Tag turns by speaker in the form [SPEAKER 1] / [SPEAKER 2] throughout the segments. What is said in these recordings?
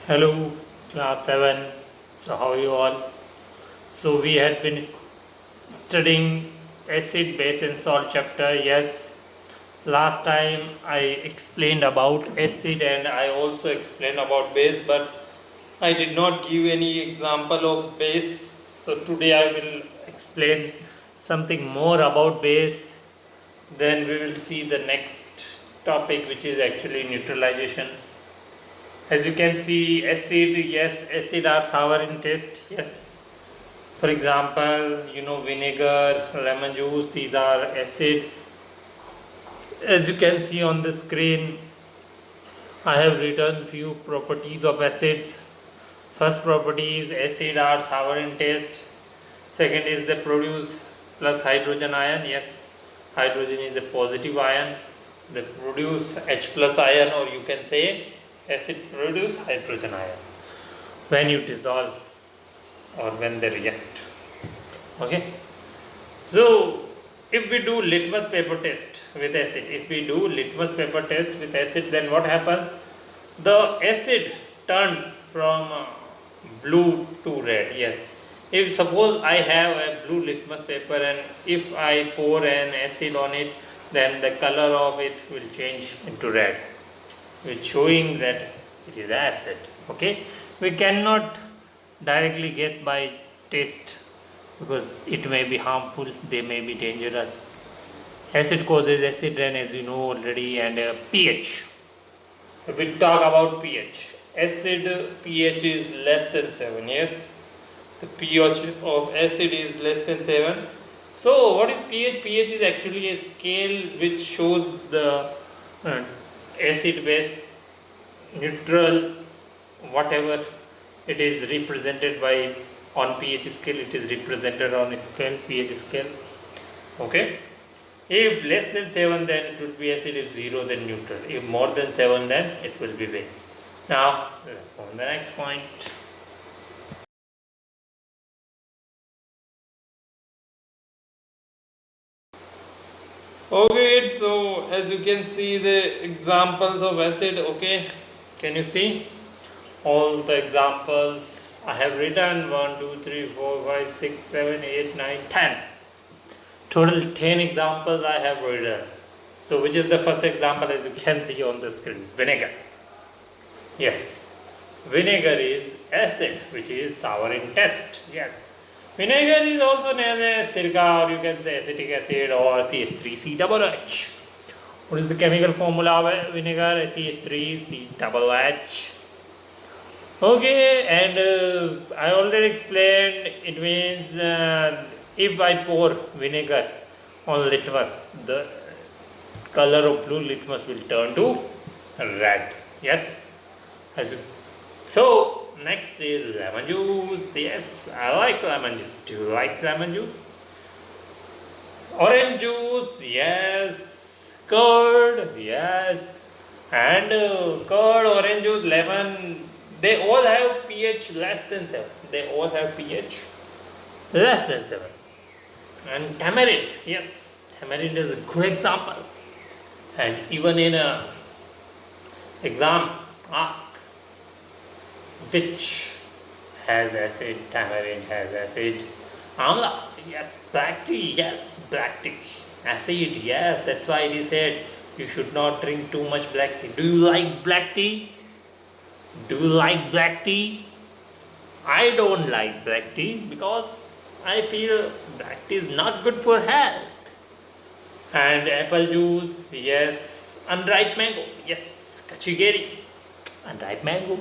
[SPEAKER 1] Hello, class 7. So, how are you all? So, we had been studying acid, base, and salt chapter. Yes, last time I explained about acid and I also explained about base, but I did not give any example of base. So, today I will explain something more about base. Then we will see the next topic, which is actually neutralization. As you can see, acid, yes, acid are sour in taste, yes. For example, vinegar, lemon juice, these are acid. As you can see on the screen, I have written few properties of acids. First property is acid are sour in taste. Second is they produce plus hydrogen ion, yes. Hydrogen is a positive ion. They produce H plus ion, or you can say acids produce hydrogen ion when you dissolve or when they react. Okay, so if we do litmus paper test with acid, then what happens? The acid turns from blue to red. Yes, if suppose I have a blue litmus paper and if I pour an acid on it, then the color of it will change into red, which showing that it is acid. Okay, we cannot directly guess by taste because it may be harmful, they may be dangerous. Acid causes acid rain, as you know already, and pH. If we talk about pH, acid pH is less than 7. Yes, the pH of acid is less than 7. So, what is pH? pH is actually a scale which shows the uh, acid base neutral, whatever it is represented by on pH scale, it is represented on scale pH scale. Okay, if less than 7 then it would be acid, if 0 then neutral, if more than 7 then it will be base. Now let's go on the next point. Okay, so as you can see the examples of acid. Okay, can you see all the examples I have written? 1 2 3 4 5 6 7 8 9 10. Total 10 examples I have written. So which is the first example? As you can see on the screen? Vinegar. Yes, vinegar is acid which is sour in taste. Yes, vinegar is also known as silica, or you can say acetic acid, or CH3CHH. What is the chemical formula of vinegar? CH3CHH. Okay, and I already explained, it means if I pour vinegar on litmus, the color of blue litmus will turn to red. Yes, so next is lemon juice. Yes, I like lemon juice. Do you like lemon juice? Orange juice, yes. Curd, yes. And curd, orange juice, lemon, they all have pH less than 7. They all have pH less than 7. And tamarind, yes, tamarind is a good example. And even in a exam, ask which has acid. Tamarind has acid. Amla, yes. Black tea, yes. Black tea. Acid, yes. That's why it is said you should not drink too much black tea. Do you like black tea? Do you like black tea? I don't like black tea because I feel black tea is not good for health. And apple juice, yes. Unripe mango, yes. Kachigeri, unripe mango.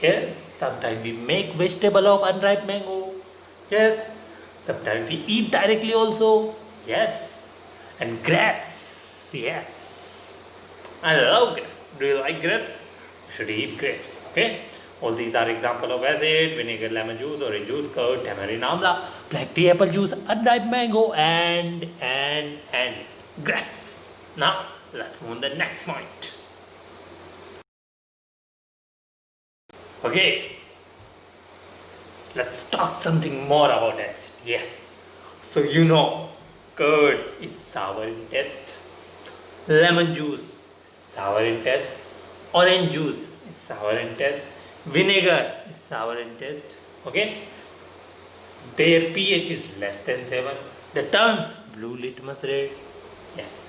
[SPEAKER 1] Yes, sometimes we make vegetable of unripe mango. Yes, sometimes we eat directly also. Yes, and grapes. Yes, I love grapes. Do you like grapes? You should eat grapes. Okay. All these are example of acid: vinegar, lemon juice, orange juice, curd, tamarind, amla, black tea, apple juice, unripe mango, and grapes. Now let's move on the next point. Okay, let's talk something more about acid. Yes, so curd is sour in taste, lemon juice is sour in taste, orange juice is sour in taste, Vinegar is sour in taste. Okay. Their pH is less than 7. The turns blue litmus red. Yes.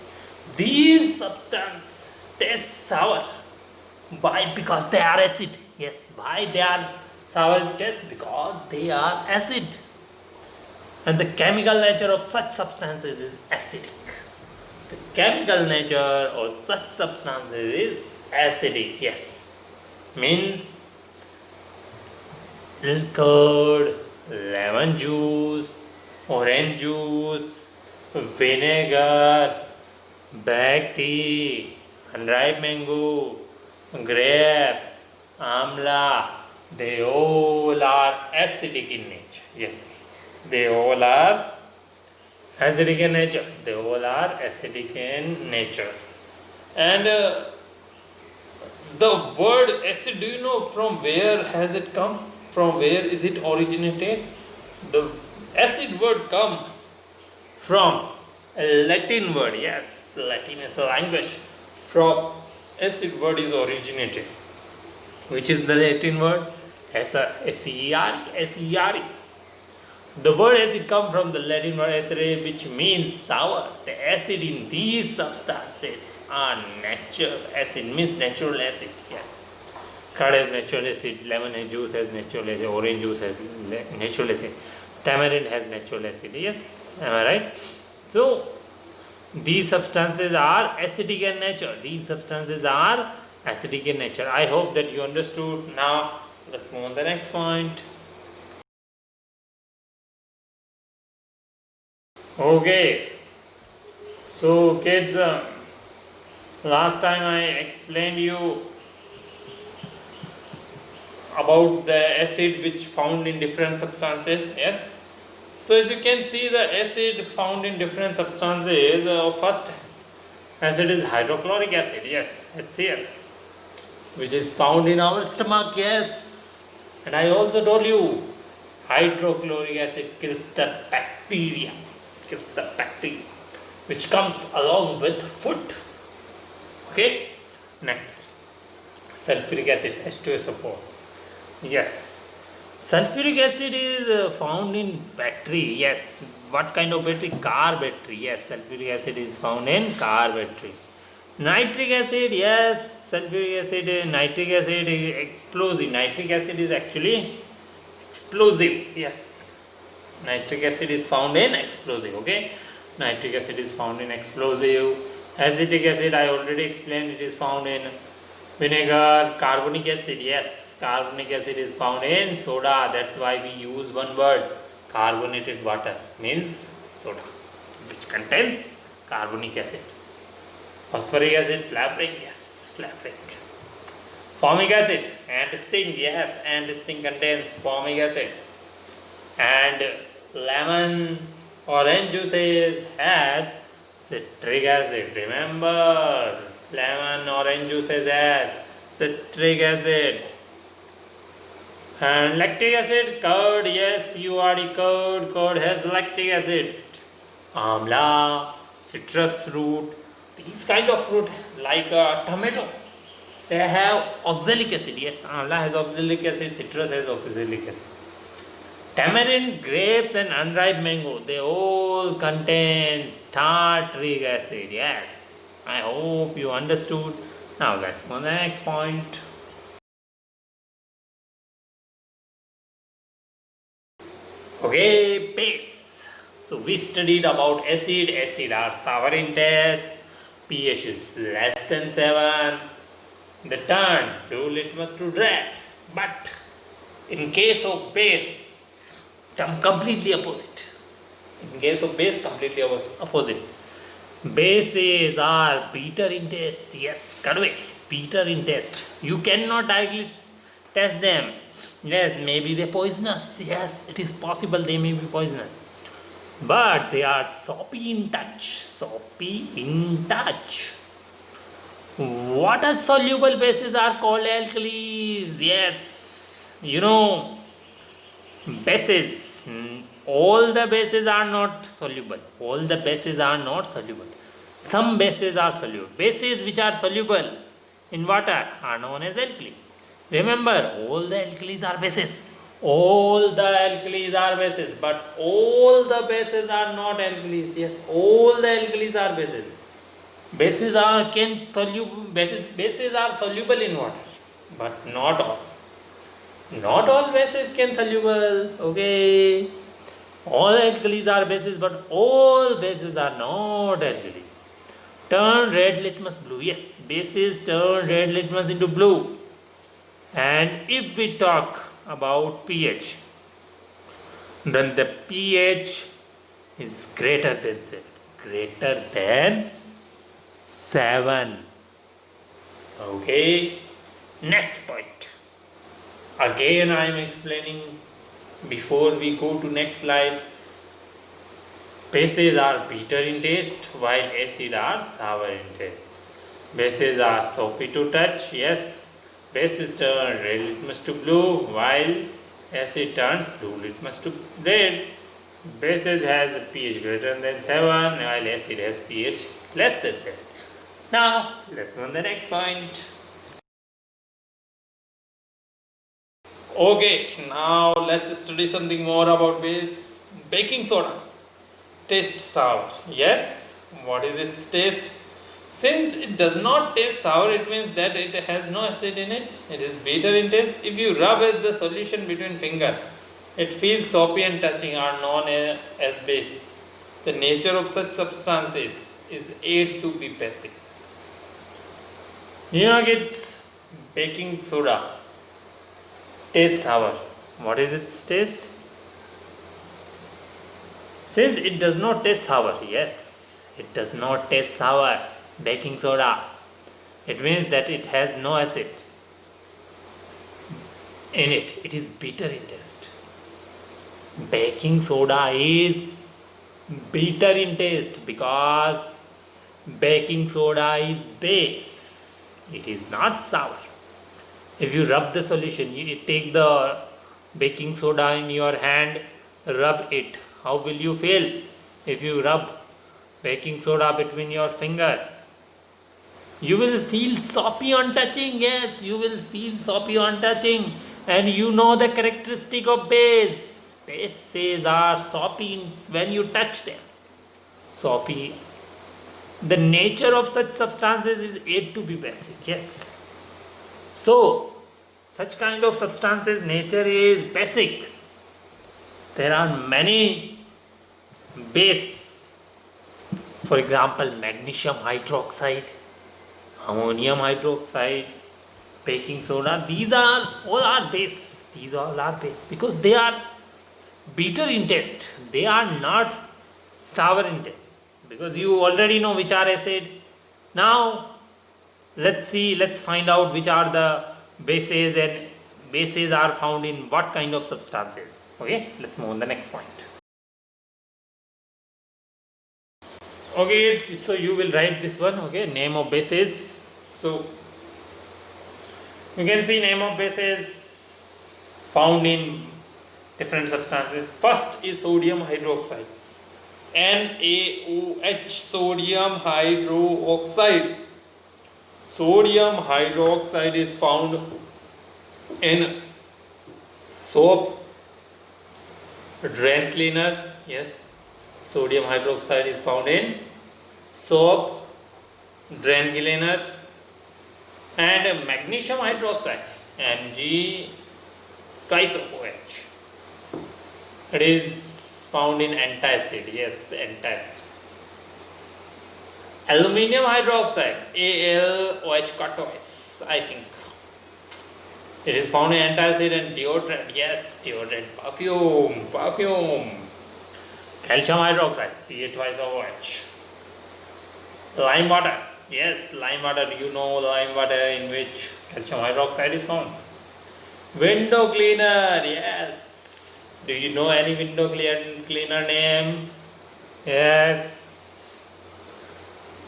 [SPEAKER 1] These substances taste sour. Why? Because they are acid. Yes. Why they are sour in taste? Because they are acid. And the chemical nature of such substances is acidic. The chemical nature of such substances is acidic. Yes. Means curd, lemon juice, orange juice, vinegar, black tea, unripe mango, grapes, amla, they all are acidic in nature. Yes, they all are acidic in nature. They all are acidic in nature. And the word acid, do you know from where has it come? From where is it originated? The acid word come from a Latin word. Yes, Latin is the language. From acid word is originated. Which is the Latin word? S-E-R-E. The word acid comes from the Latin word acere, which means sour. The acid in these substances are natural acid, means natural acid. Yes. Curd has natural acid, lemon juice has natural acid, orange juice has natural acid, tamarind has natural acid. Yes, am I right? So, these substances are acidic in nature. These substances are acidic in nature. I hope that you understood. Now, let's move on to the next point. Okay, so kids, last time I explained you about the acid which found in different substances. Yes, so as you can see, the acid found in different substances, first acid is hydrochloric acid. Yes, HCl, which is found in our stomach. Yes, and I also told you hydrochloric acid kills the bacteria, which comes along with food. Okay, next, sulfuric acid, H2SO4. Yes, sulfuric acid is found in battery. Yes, what kind of battery? Car battery. Yes, sulfuric acid is found in car battery. Nitric acid, yes, sulfuric acid, nitric acid is explosive. Nitric acid is actually explosive. Yes, nitric acid is found in explosive. Okay, nitric acid is found in explosive. Acetic acid, I already explained, it is found in vinegar. Carbonic acid, yes, carbonic acid is found in soda. That's why we use one word, carbonated water, means soda, which contains carbonic acid. Phosphoric acid, flavoring, yes, flavoring. Formic acid, antisting, yes, antisting contains formic acid. And lemon, orange juices has citric acid. Remember, lemon, orange juices has citric acid. And lactic acid, curd, yes, you already curd has lactic acid. Amla, citrus fruit, these kind of fruit like tomato, they have oxalic acid. Yes, amla has oxalic acid, citrus has oxalic acid. Tamarind, grapes and unripe mango, they all contains tartaric acid. Yes, I hope you understood. Now let's go to the next point. Okay, base. So we studied about acid. Acid are sour in taste. pH is less than 7. The turn blue litmus to red. But in case of base, completely opposite. In case of base, completely opposite. Bases are bitter in taste. Yes, correct. Bitter in taste. You cannot directly test them. Yes, maybe they're poisonous. Yes, it is possible they may be poisonous. But they are soapy in touch. Soapy in touch. Water soluble bases are called alkalis. Yes, you know, bases. All the bases are not soluble. All the bases are not soluble. Some bases are soluble. Bases which are soluble in water are known as alkali. Remember, all the alkalis are bases. All the alkalis are bases, but all the bases are not alkalis. Yes, all the alkalis are bases. Bases are soluble in water, but not all. Not all bases can soluble. Okay. All alkalis are bases, but all bases are not alkalis. Turn red litmus blue. Yes, bases turn red litmus into blue. And if we talk about pH, then the pH is greater than 7. Greater than 7. Okay. Next point. Again, I am explaining before we go to next slide. Bases are bitter in taste while acids are sour in taste. Bases are soapy to touch. Yes. Bases turn red litmus to blue while acid turns blue litmus to red. Bases has a pH greater than 7 while acid has pH less than 7. Now let's move on the next point. Okay, now let's study something more about base. Baking soda. Taste sour. Yes. What is its taste? Since it does not taste sour, it means that it has no acid in it. It is bitter in taste. If you rub the solution between finger, it feels soapy and touching, are known as base. The nature of such substances is aid to be basic. You know, it's baking soda. Taste sour. What is its taste? Since it does not taste sour, yes, it does not taste sour, baking soda. It means that it has no acid in it. It is bitter in taste. Baking soda is bitter in taste because baking soda is base. It is not sour. If you rub the solution, you take the baking soda in your hand, rub it. How will you feel? If you rub baking soda between your finger, you will feel soapy on touching. Yes, you will feel soapy on touching. And you know the characteristic of base. Bases are soapy when you touch them. Soapy. The nature of such substances is aid to be basic. Yes. So, such kind of substances nature is basic. There are many base. For example, magnesium hydroxide, ammonium hydroxide, baking soda. These are all base. These all are base because they are bitter in taste. They are not sour in taste. Because you already know which are acid. Now let's find out which are the bases, and bases are found in what kind of substances. Okay, let's move on the next point. Okay, so you will write this one. Okay, name of bases. So you can see name of bases found in different substances. First is sodium hydroxide, NaOH, sodium hydroxide. Sodium hydroxide is found in soap, drain cleaner. Yes, sodium hydroxide is found in soap, drain cleaner, and magnesium hydroxide, Mg twice OH. It is found in antacid. Yes, antacid. Aluminium hydroxide, AlOH cut twice, I think. It is found in antacid and deodorant. Yes, deodorant, perfume. Calcium hydroxide, Ca twice OH. Lime water. Yes, lime water. You know lime water in which calcium hydroxide is found. Window cleaner. Yes. Do you know any window cleaner name? Yes.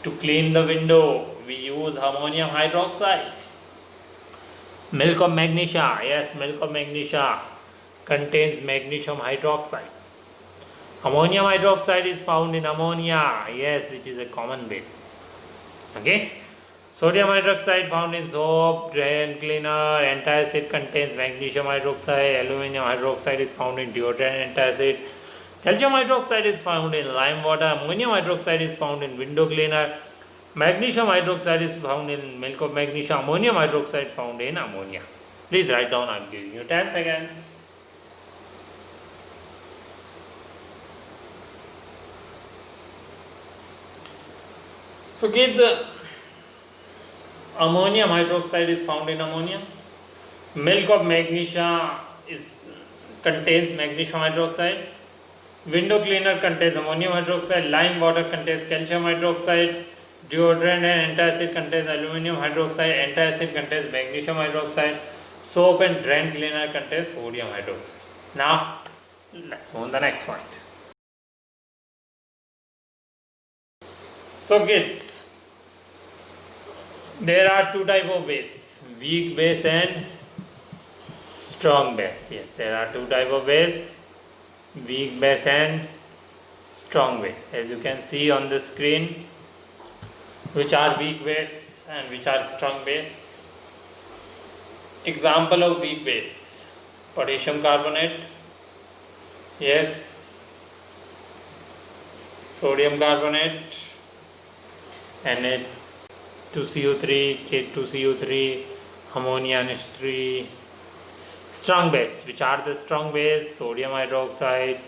[SPEAKER 1] To clean the window, we use ammonium hydroxide. Milk of magnesia. Yes, milk of magnesia contains magnesium hydroxide. Ammonium hydroxide is found in ammonia. Yes, which is a common base. Okay. Sodium hydroxide found in soap, drain cleaner, antacid contains magnesium hydroxide, aluminum hydroxide is found in deodorant antacid, calcium hydroxide is found in lime water, ammonium hydroxide is found in window cleaner, magnesium hydroxide is found in milk of magnesia, ammonium hydroxide found in ammonia. Please write down, I am giving you 10 seconds. So kids, ammonium hydroxide is found in ammonia. Milk of magnesia contains magnesium hydroxide. Window cleaner contains ammonium hydroxide. Lime water contains calcium hydroxide. Deodorant and antacid contains aluminum hydroxide. Antacid contains magnesium hydroxide. Soap and drain cleaner contains sodium hydroxide. Now, let's move on the next point. So kids, there are two type of base, weak base and strong base. Yes, there are two type of base, weak base and strong base. As you can see on the screen, which are weak base and which are strong base. Example of weak base, potassium carbonate, yes, sodium carbonate, Na2CO3, K2CO3, ammonia NH3. Strong base, which are the strong base? Sodium hydroxide,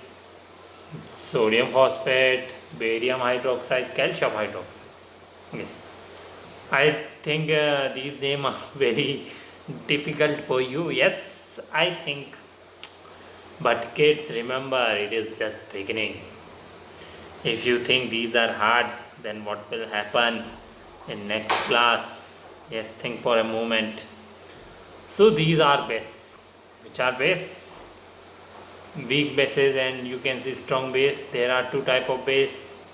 [SPEAKER 1] sodium phosphate, barium hydroxide, calcium hydroxide. Yes, I think these names are very difficult for you. Yes, I think. But kids, remember, it is just beginning. If you think these are hard, then what will happen in next class? Yes, think for a moment. So these are bases. Which are base? Weak bases, and you can see strong base. There are two type of base,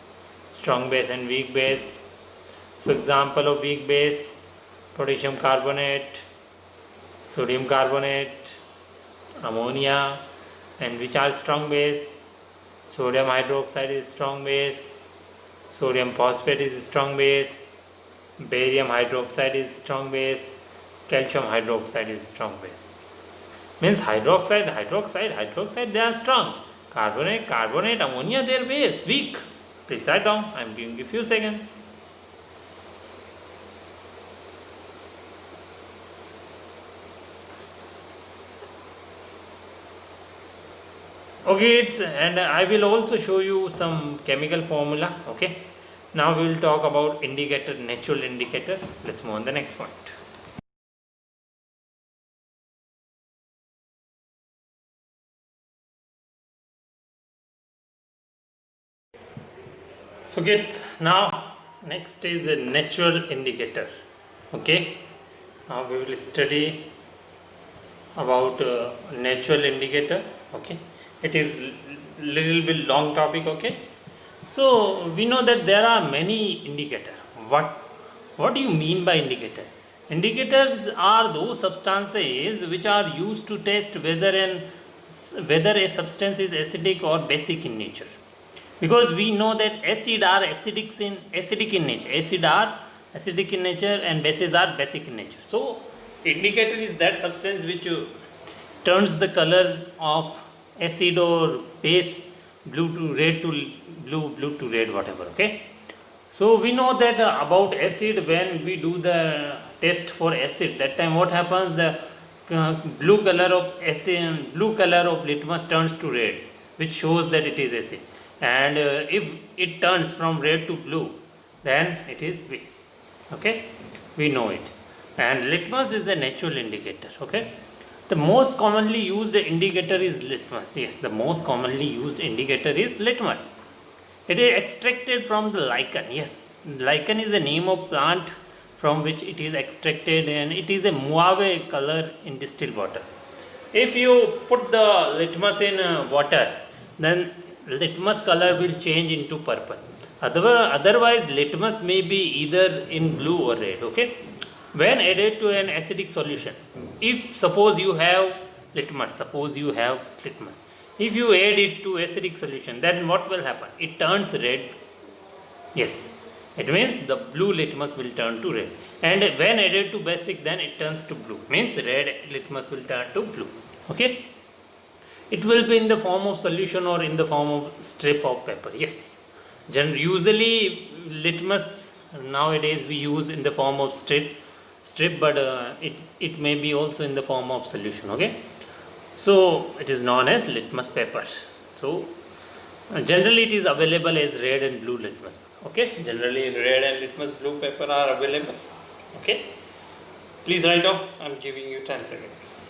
[SPEAKER 1] strong base and weak base. So example of weak base, potassium carbonate, sodium carbonate, ammonia. And which are strong base? Sodium hydroxide is strong base, sodium phosphate is strong base, barium hydroxide is strong base, calcium hydroxide is strong base. Means hydroxide, they are strong. Carbonate, ammonia, they are base, weak. Please write down, I am giving you a few seconds. Okay, and I will also show you some chemical formula. Okay, now we will talk about indicator, natural indicator. Let's move on the next point. So kids, now next is a natural indicator. Okay, now we will study about natural indicator. Okay, it is little bit long topic. Okay, so we know that there are many indicators. What do you mean by indicator? Indicators are those substances which are used to test whether a substance is acidic or basic in nature. Because we know that acid are acidic in nature, and bases are basic in nature. So indicator is that substance which turns the color of acid or base blue to red to blue to red, whatever. Okay, so we know that about acid, when we do the test for acid, that time what happens, the blue color of litmus turns to red, which shows that it is acid. And if it turns from red to blue, then it is base. Okay, we know it. And litmus is a natural indicator. Okay, the most commonly used indicator is litmus. Yes, the most commonly used indicator is litmus. It is extracted from the lichen. Yes, lichen is the name of plant from which it is extracted, and it is a mauve color in distilled water. If you put the litmus in water, then litmus color will change into purple. Otherwise, litmus may be either in blue or red. Okay, when added to an acidic solution, if suppose you have litmus, if you add it to acidic solution, then what will happen? It turns red. Yes, It means the blue litmus will turn to red, and when added to basic then it turns to blue, means red litmus will turn to blue. Okay, it will be in the form of solution or in the form of strip of paper. Yes, usually litmus nowadays we use in the form of strip, but it may be also in the form of solution. Okay, so it is known as litmus paper. So generally it is available as red and blue litmus. Okay, generally red and litmus blue paper are available. Okay, please write down. I'm giving you 10 seconds.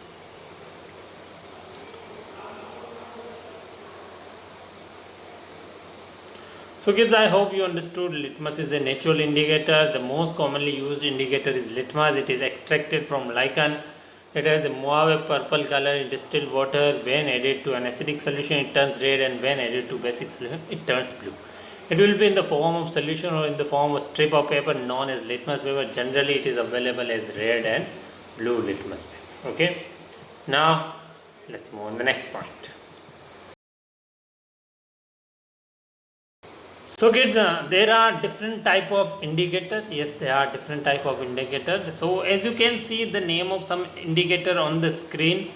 [SPEAKER 1] So kids, I hope you understood litmus is a natural indicator. The most commonly used indicator is litmus. It is extracted from lichen. It has a mauve purple color in distilled water. When added to an acidic solution it turns red, and when added to basic solution it turns blue. It will be in the form of solution or in the form of strip of paper known as litmus paper. Generally it is available as red and blue litmus paper. Okay, now let's move on the next point. So kids, there are different type of indicator. Yes, there are different type of indicator. So as you can see the name of some indicator on the screen.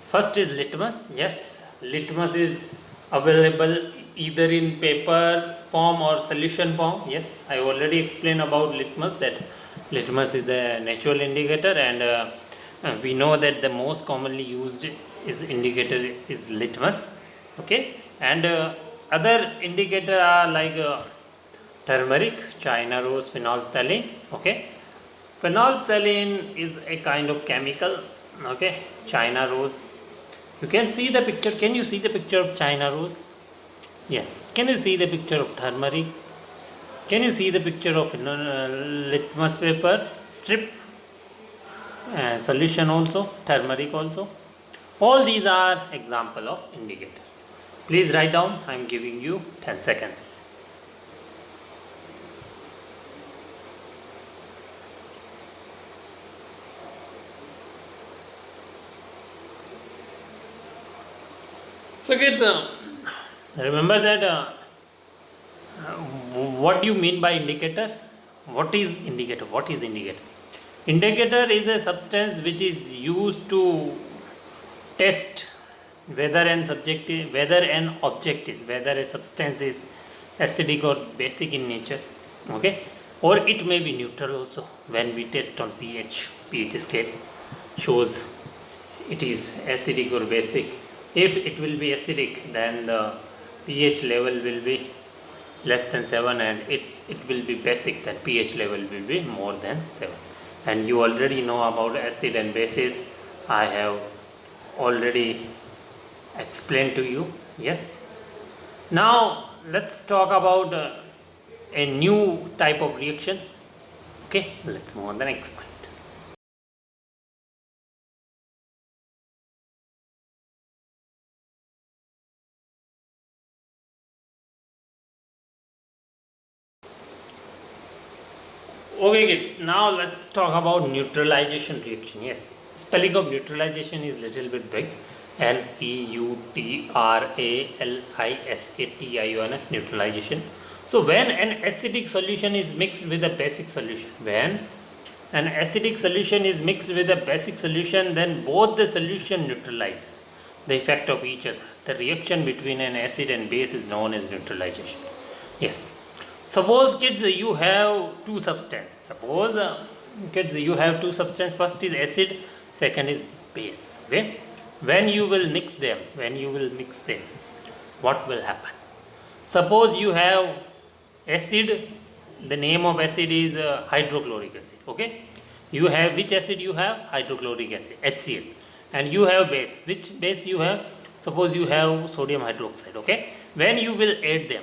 [SPEAKER 1] First is litmus. Yes, litmus is available either in paper form or solution form. Yes, I already explained about litmus, that litmus is a natural indicator, and we know that the most commonly used is indicator is litmus. Okay, and other indicator are like turmeric, China rose, phenolphthalein. Okay, phenolphthalein is a kind of chemical. Okay, China rose, you can see the picture. Can you see the picture of China rose? Yes. Can you see the picture of turmeric? Can you see the picture of litmus paper strip and solution also, turmeric also? All these are example of indicator. Please write down. I am giving you 10 seconds. So kids, remember that what do you mean by indicator? What is indicator? What is indicator? Indicator is a substance which is used to test whether an object is, whether a substance is acidic or basic in nature. Okay, or it may be neutral also. When we test on pH scale shows it is acidic or basic. If it will be acidic, then the pH level will be less than 7, and it will be basic, then pH level will be more than 7. And you already know about acid and bases. I have already explained to you. Yes, now let's talk about a new type of reaction. Okay, let's move on the next point. Okay kids, now let's talk about neutralization reaction. Yes, spelling of neutralization is little bit big. Neutralisation, neutralization. So when an acidic solution is mixed with a basic solution, then both the solution neutralize the effect of each other. The reaction between an acid and base is known as neutralization. Yes, suppose kids you have two substances. First is acid, second is base. Okay, when you will mix them, what will happen? Suppose you have acid, the name of acid is hydrochloric acid. Okay, you have which acid? You have hydrochloric acid, HCl. And you have base. Which base you have? Suppose you have sodium hydroxide. Okay, when you will add them,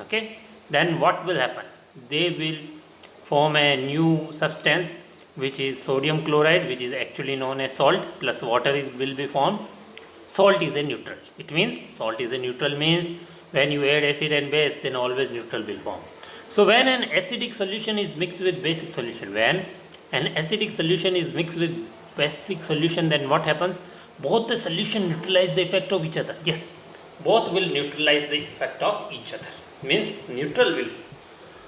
[SPEAKER 1] okay, then what will happen? They will form a new substance which is sodium chloride, which is actually known as salt, plus water will be formed. Salt is a neutral. It means salt is a neutral means when you add acid and base, then always neutral will form. So when an acidic solution is mixed with basic solution, then what happens? Both the solution neutralize the effect of each other. Yes, both will neutralize the effect of each other. Means neutral will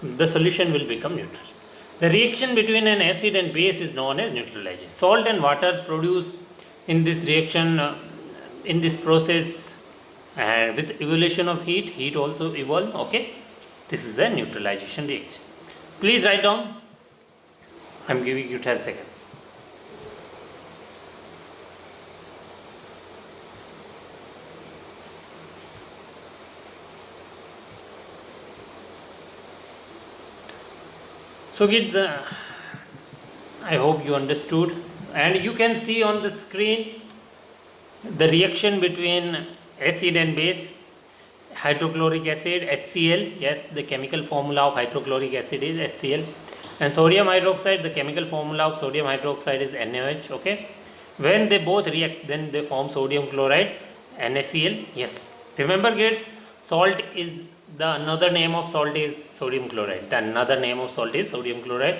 [SPEAKER 1] the solution will become neutral. The reaction between an acid and base is known as neutralization. Salt and water produce in this reaction, in this process, and with evolution of heat also evolve. Okay, this is a neutralization reaction. Please write down. I am giving you 10 seconds. So kids, I hope you understood, and you can see on the screen the reaction between acid and base. Hydrochloric acid, HCl, yes, the chemical formula of hydrochloric acid is HCl, and sodium hydroxide, the chemical formula of sodium hydroxide is NaOH. Okay, when they both react, then they form sodium chloride, NaCl. Yes, remember kids, salt is the another name of salt is sodium chloride. The another name of salt is sodium chloride.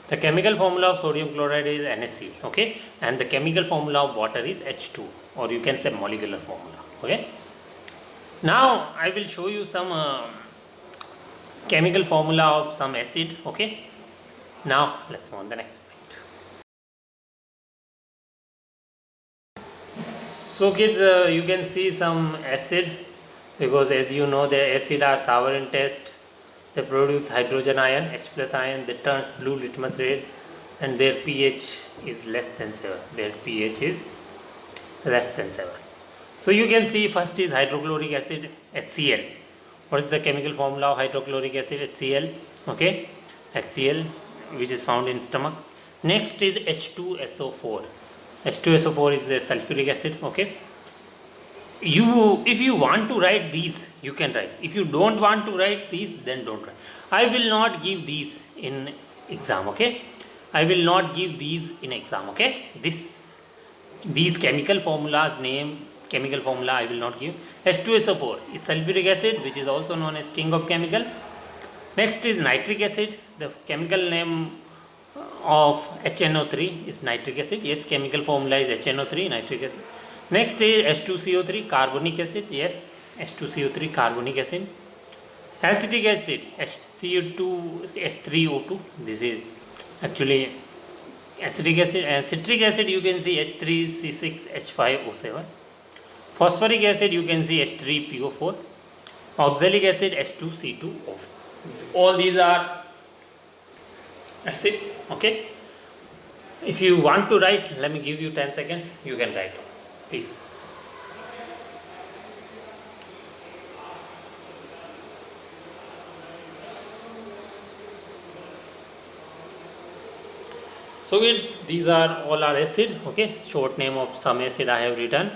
[SPEAKER 1] The chemical formula of sodium chloride is NaCl. Okay, and the chemical formula of water is H2, or you can say molecular formula. Okay. Now I will show you some chemical formula of some acid. Okay. Now let's move on the next point. So kids, you can see some acid, because as you know the acid are sour in taste. They produce hydrogen ion, H plus ion, that turns blue litmus red, and their pH is less than 7. Their pH is less than 7. So you can see first is hydrochloric acid, HCl. What is the chemical formula of hydrochloric acid? HCl. Okay, HCl, which is found in stomach. Next is H2SO4. H2SO4 is a sulfuric acid. Okay, if you want to write these, you can write. If you don't want to write these, then don't write. I will not give these in exam. Okay, I will not give these in exam. Okay, these chemical formulas chemical formula I will not give. H2SO4 is sulfuric acid, which is also known as king of chemical. Next is nitric acid. The chemical name of HNO3 is nitric acid. Yes, chemical formula is HNO3, nitric acid. Next is H2CO3, carbonic acid. Yes, H2CO3, carbonic acid. Acetic acid, HCO2, H3O2. This is actually acetic acid. And citric acid, you can see H3C6H5O7. Phosphoric acid, you can see H3PO4. Oxalic acid, H2C2O. All these are acid. Okay, if you want to write, let me give you 10 seconds, you can write, please. So these are all are acid. Okay, short name of some acid I have written.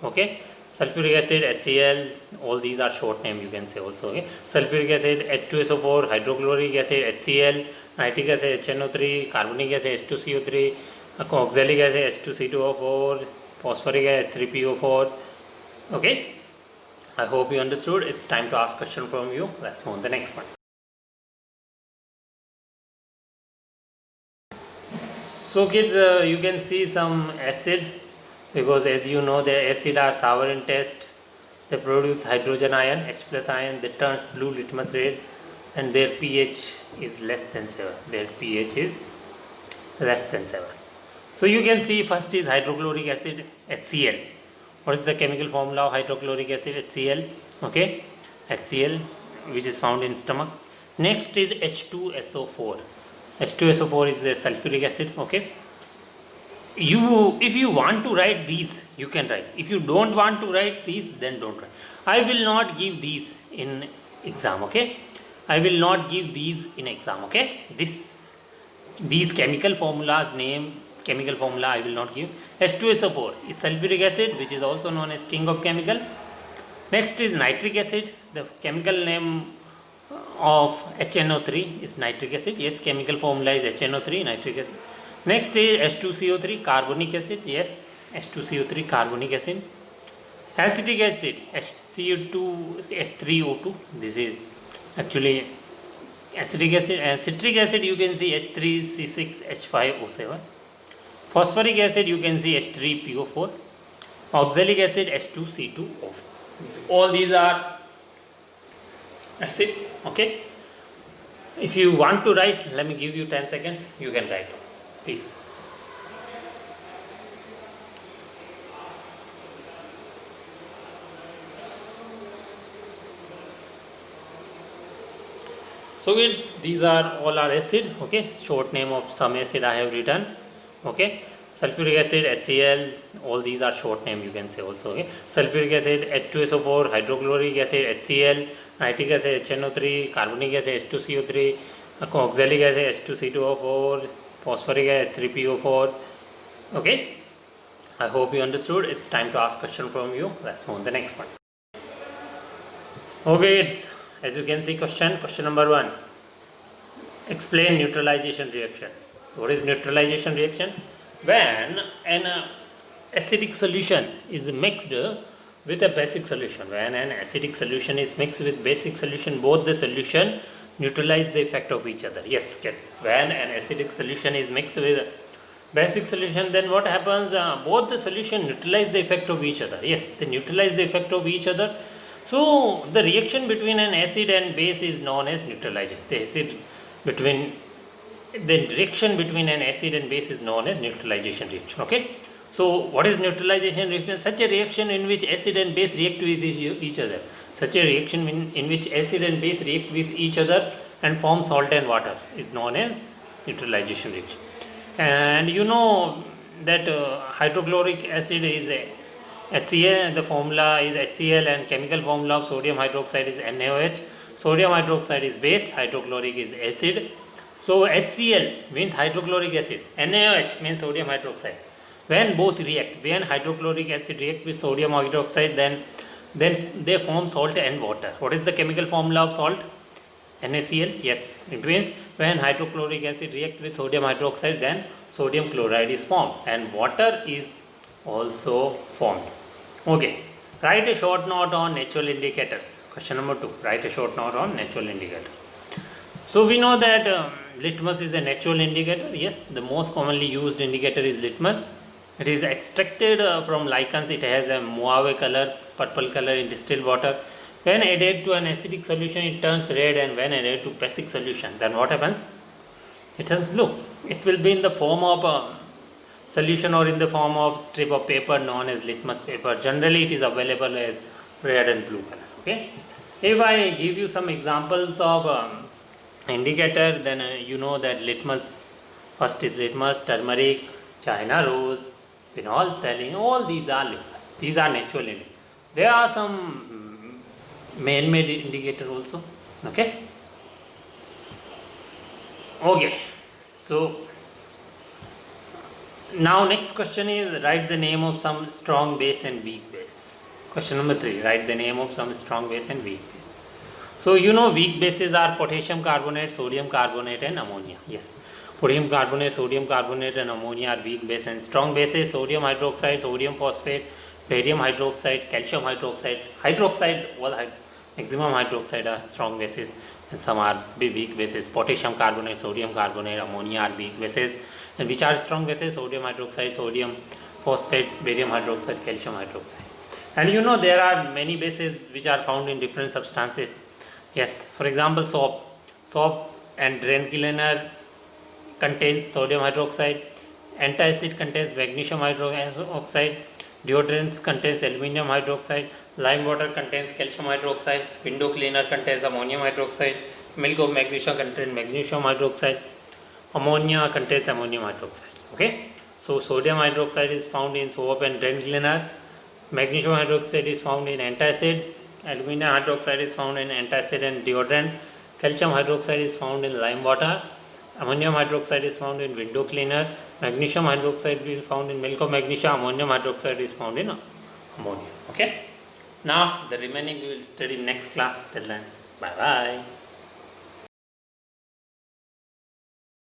[SPEAKER 1] Okay, sulfuric acid, HCl, all these are short name, you can say also. Okay, sulfuric acid, H2SO4, hydrochloric acid, HCl, nitric acid, HNO3, carbonic acid, H2CO3, oxalic acid, H2C2O4, phosphoric acid, H3PO4. Okay, I hope you understood. It's time to ask question from you. Let's move on to the next one. So kids, you can see some acid, because as you know the acid are sour in taste. They produce hydrogen ion, H plus ion, that turns blue litmus red, and their pH is less than 7. Their pH is less than 7. So you can see first is hydrochloric acid, HCl. What is the chemical formula of hydrochloric acid? HCl. Okay, HCl, which is found in stomach. Next is H2SO4. H2SO4 is a sulfuric acid. Okay, if you want to write these, you can write. If you don't want to write these, then don't write. I will not give these in exam. Okay, I will not give these in exam. Okay, these chemical formulas chemical formula I will not give. H2SO4 is sulfuric acid, which is also known as king of chemical. Next is nitric acid. The chemical name of HNO3 is nitric acid. Yes, chemical formula is HNO3, nitric acid. Next is H2CO3, carbonic acid. Yes, H2CO3, carbonic acid. Acetic acid, HCO2, H3O2. This is actually acetic acid. And citric acid, you can see H3C6H5O7. Phosphoric acid, you can see H3PO4. Oxalic acid, H2C2O. All these are acid. Okay, If you want to write, let me give you 10 seconds. You can write, please. So these are all our acid. Okay, short name of some acid I have written. Okay, sulfuric acid, HCl, all these are short name, you can say also. Okay, sulfuric acid, H2SO4, hydrochloric acid, HCl, nitric acid, HNO3, carbonic acid, H2CO3, oxalic acid, H2C2O4, phosphoric acid, H3PO4. Okay, I hope you understood. It's time to ask question from you. Let's move on the next one. Okay, it's as you can see, question number 1. Explain neutralization reaction. What is neutralization reaction? When an acidic solution is mixed with a basic solution. When an acidic solution is mixed with basic solution, both the solution neutralize the effect of each other. Yes, kids. When an acidic solution is mixed with basic solution, then what happens? Both the solution neutralize the effect of each other. Yes, they neutralize the effect of each other. So the reaction between an acid and base is known as neutralization. The reaction between an acid and base is known as neutralization reaction. Okay. So what is neutralization reaction? Such a reaction in which acid and base react with each other. Such a reaction in which acid and base react with each other and form salt and water is known as neutralization reaction. And you know that hydrochloric acid is a HCl, the formula is HCl, and chemical formula of sodium hydroxide is NaOH. Sodium hydroxide is base, hydrochloric is acid. So HCl means hydrochloric acid, NaOH means sodium hydroxide. When both react, when hydrochloric acid react with sodium hydroxide, then they form salt and water. What is the chemical formula of salt? NaCl. Yes, it means when hydrochloric acid react with sodium hydroxide, then sodium chloride is formed and water is also formed. Okay, write a short note on natural indicators. Question number 2. Write a short note on natural indicator. So we know that litmus is a natural indicator. Yes, the most commonly used indicator is litmus. It is extracted from lichens. It has a mauve color, purple color in distilled water. When added to an acidic solution, it turns red, and when added to basic solution, then what happens? It turns blue. It will be in the form of a solution or in the form of strip of paper known as litmus paper. Generally, it is available as red and blue color. Okay. If I give you some examples of indicator, then you know that litmus, first is litmus, turmeric, China rose, phenolphthalein, all these are litmus. These are natural indicators. There are some man-made indicator also. Okay. Okay. So now next question is write the name of some strong base and weak base. Question number 3. Write the name of some strong base and weak base. So you know weak bases are potassium carbonate, sodium carbonate and ammonia. Yes. Potassium carbonate, sodium carbonate and ammonia are weak base, and strong bases sodium hydroxide, sodium phosphate, barium hydroxide, calcium hydroxide, maximum hydroxide are strong bases, and some are weak bases. Potassium carbonate, sodium carbonate, ammonia are weak bases, and which are strong bases? Sodium hydroxide, sodium phosphate, barium hydroxide, calcium hydroxide. And you know there are many bases which are found in different substances. Yes, for example, soap and drain cleaner contains sodium hydroxide, antacid contains magnesium hydroxide, deodorants contains aluminum hydroxide, lime water contains calcium hydroxide, window cleaner contains ammonium hydroxide, milk of magnesia contains magnesium hydroxide, ammonia contains ammonium hydroxide. Okay, so sodium hydroxide is found in soap and drain cleaner, magnesium hydroxide is found in antacid, aluminum hydroxide is found in antacid and deodorant, calcium hydroxide is found in lime water, ammonium hydroxide is found in window cleaner, magnesium hydroxide is found in milk of magnesia, ammonium hydroxide is found in ammonia. Okay, now the remaining we will study next class. Till then, bye bye.